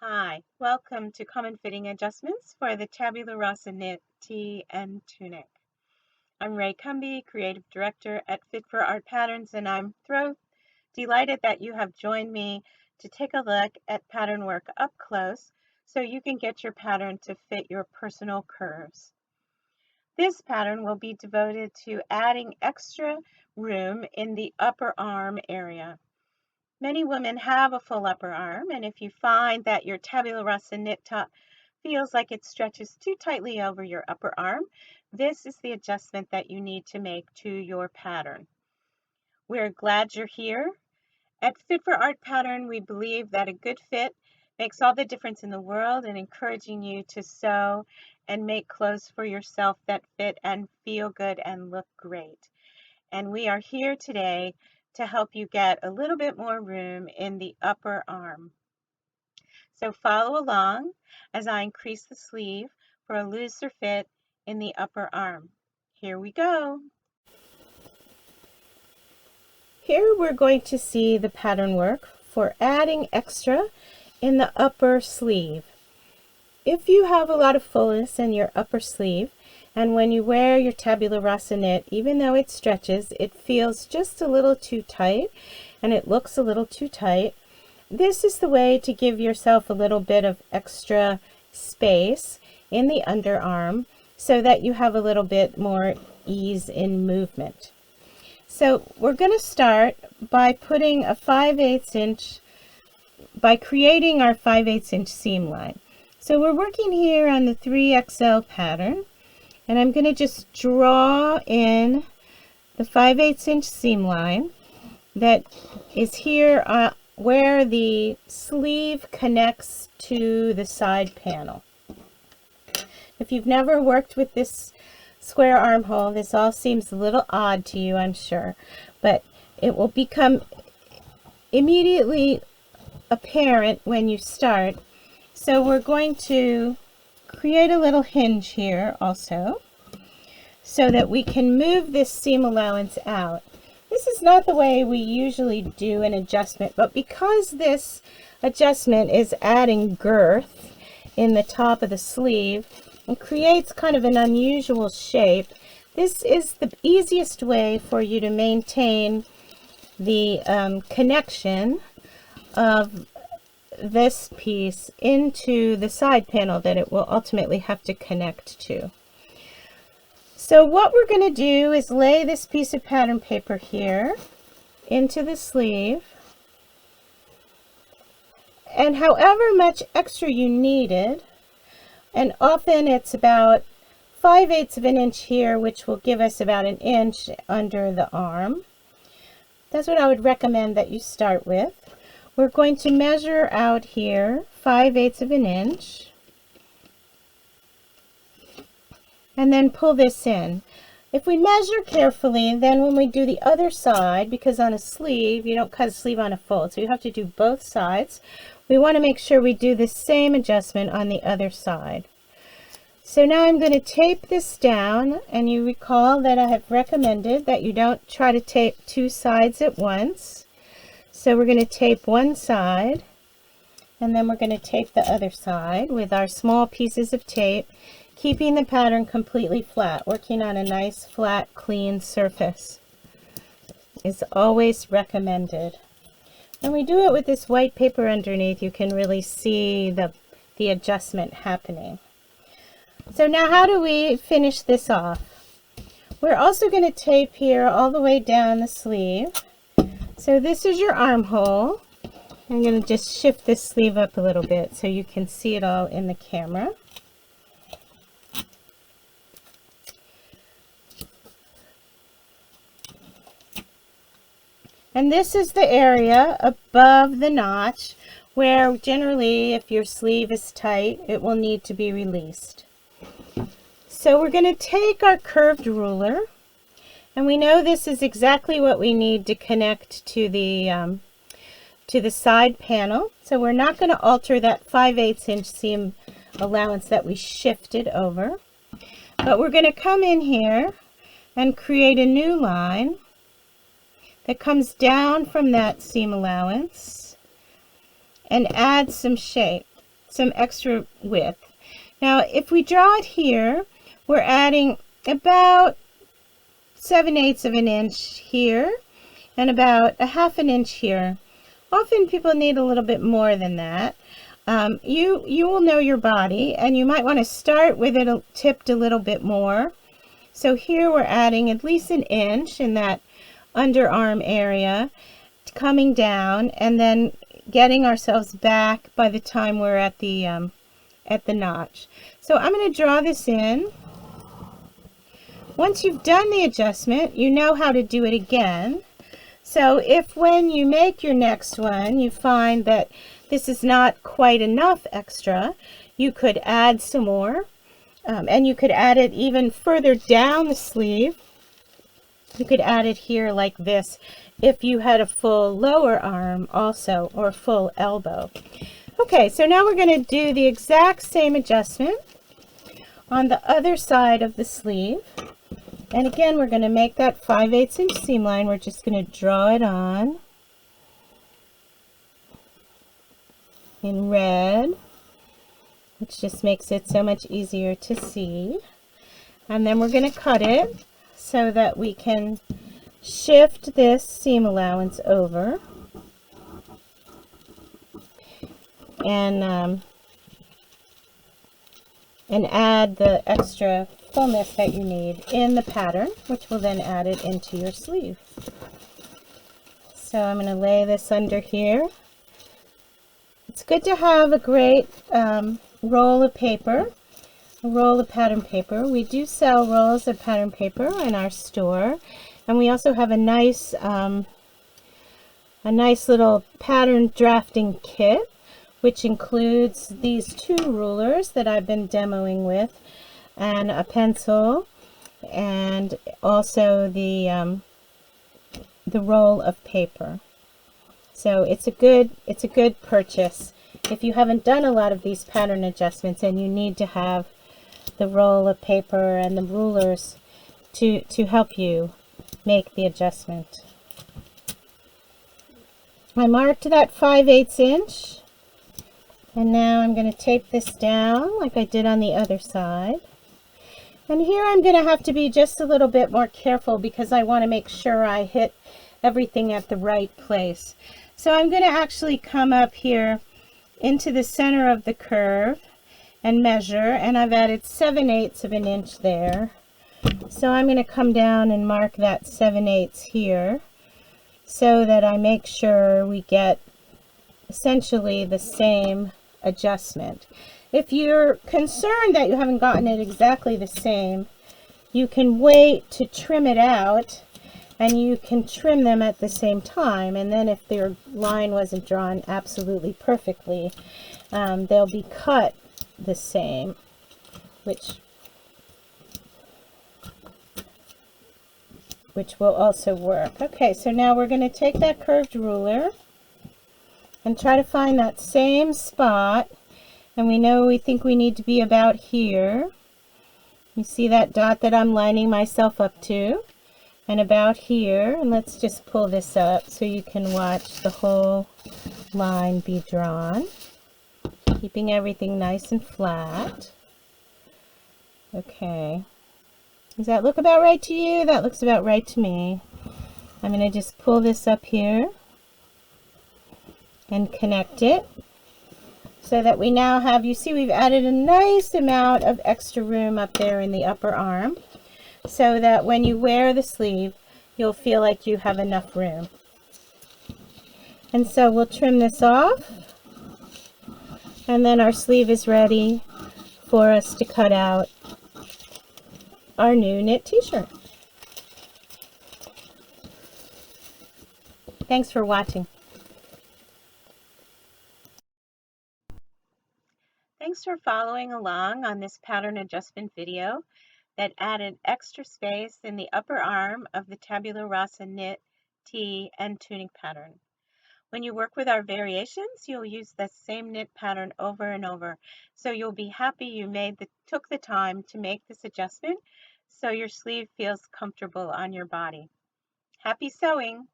Hi, welcome to Common Fitting Adjustments for the Tabula Rasa Knit Tee and Tunic. I'm Rae Cumbie, Creative Director at FitforArtPatterns, and I'm delighted that you have joined me to take a look at pattern work up close so you can get your pattern to fit your personal curves. This pattern will be devoted to adding extra room in the upper arm area. Many women have a full upper arm, and if you find that your Tabula Rasa knit top feels like it stretches too tightly over your upper arm, this is the adjustment that you need to make to your pattern. We're glad you're here. At Fit for Art Pattern, we believe that a good fit makes all the difference in the world in encouraging you to sew and make clothes for yourself that fit and feel good and look great. And we are here today to help you get a little bit more room in the upper arm. So follow along as I increase the sleeve for a looser fit in the upper arm. Here we go. Here we're going to see the pattern work for adding extra in the upper sleeve. If you have a lot of fullness in your upper sleeve, and when you wear your Tabula Rasa knit, even though it stretches, it feels just a little too tight and it looks a little too tight. This is the way to give yourself a little bit of extra space in the underarm so that you have a little bit more ease in movement. So we're going to start by putting a 5/8 inch, by creating our 5/8 inch seam line. So we're working here on the 3XL pattern. And I'm going to just draw in the 5/8 inch seam line that is here where the sleeve connects to the side panel. If you've never worked with this square armhole, this all seems a little odd to you, I'm sure, but it will become immediately apparent when you start. So we're going to create a little hinge here also so that we can move this seam allowance out. This is not the way we usually do an adjustment, but because this adjustment is adding girth in the top of the sleeve and creates kind of an unusual shape, this is the easiest way for you to maintain the connection of this piece into the side panel that it will ultimately have to connect to. So what we're going to do is lay this piece of pattern paper here into the sleeve, and however much extra you needed, and often it's about 5/8 of an inch here, which will give us about an inch under the arm. That's what I would recommend that you start with. We're going to measure out here 5/8 of an inch and then pull this in. If we measure carefully, then when we do the other side, because on a sleeve you don't cut a sleeve on a fold, so you have to do both sides, we want to make sure we do the same adjustment on the other side. So now I'm going to tape this down, and you recall that I have recommended that you don't try to tape two sides at once. So we're going to tape one side, and then we're going to tape the other side with our small pieces of tape, keeping the pattern completely flat. Working on a nice, flat, clean surface is always recommended. When we do it with this white paper underneath, you can really see the adjustment happening. So now how do we finish this off? We're also going to tape here all the way down the sleeve. So this is your armhole. I'm going to just shift this sleeve up a little bit so you can see it all in the camera. And this is the area above the notch where generally, if your sleeve is tight, it will need to be released. So we're going to take our curved ruler, and we know this is exactly what we need to connect to the side panel. So we're not going to alter that 5/8 inch seam allowance that we shifted over, but we're going to come in here and create a new line that comes down from that seam allowance and add some shape. some extra width. Now if we draw it here, we're adding about 7/8 of an inch here and about a 1/2 inch here. Often people need a little bit more than that. You will know your body, and you might want to start with it tipped a little bit more. So here we're adding at least an inch in that underarm area, coming down, and then getting ourselves back by the time we're at the notch. So I'm going to draw this in. Once you've done the adjustment, you know how to do it again. So if when you make your next one, you find that this is not quite enough extra, you could add some more, and you could add it even further down the sleeve. You could add it here like this if you had a full lower arm also, or full elbow. Okay, so now we're going to do the exact same adjustment on the other side of the sleeve. And again, we're going to make that 5/8 inch seam line. We're just going to draw it on in red, which just makes it so much easier to see. And then we're going to cut it so that we can shift this seam allowance over and add the extra fullness that you need in the pattern, which will then add it into your sleeve. So I'm going to lay this under here. It's good to have a great roll of paper, a roll of pattern paper. We do sell rolls of pattern paper in our store, and we also have a nice little pattern drafting kit, which includes these 2 rulers that I've been demoing with, and a pencil, and also the roll of paper. So it's a good purchase if you haven't done a lot of these pattern adjustments and you need to have the roll of paper and the rulers to help you make the adjustment. I marked that 5/8 inch, and now I'm going to tape this down like I did on the other side. And here I'm going to have to be just a little bit more careful because I want to make sure I hit everything at the right place. So I'm going to actually come up here into the center of the curve and measure, and I've added 7/8 of an inch there. So I'm going to come down and mark that 7/8 here so that I make sure we get essentially the same adjustment. If you're concerned that you haven't gotten it exactly the same, you can wait to trim it out, and you can trim them at the same time, and then if their line wasn't drawn absolutely perfectly, they'll be cut the same, which will also work. Okay, so now we're going to take that curved ruler and try to find that same spot, and we think we need to be about here. You see that dot that I'm lining myself up to, and about here, and let's just pull this up so you can watch the whole line be drawn, keeping everything nice and flat. Okay, does that look about right to you? That looks about right to me. I'm going to just pull this up here and connect it so that we now have, you see, we've added a nice amount of extra room up there in the upper arm, so that when you wear the sleeve, you'll feel like you have enough room. And so we'll trim this off, and then our sleeve is ready for us to cut out our new knit t-shirt. Thanks for watching. Thanks for following along on this pattern adjustment video that added extra space in the upper arm of the Tabula Rasa knit, tee, and tunic pattern. When you work with our variations, you'll use the same knit pattern over and over, so you'll be happy you took the time to make this adjustment so your sleeve feels comfortable on your body. Happy sewing!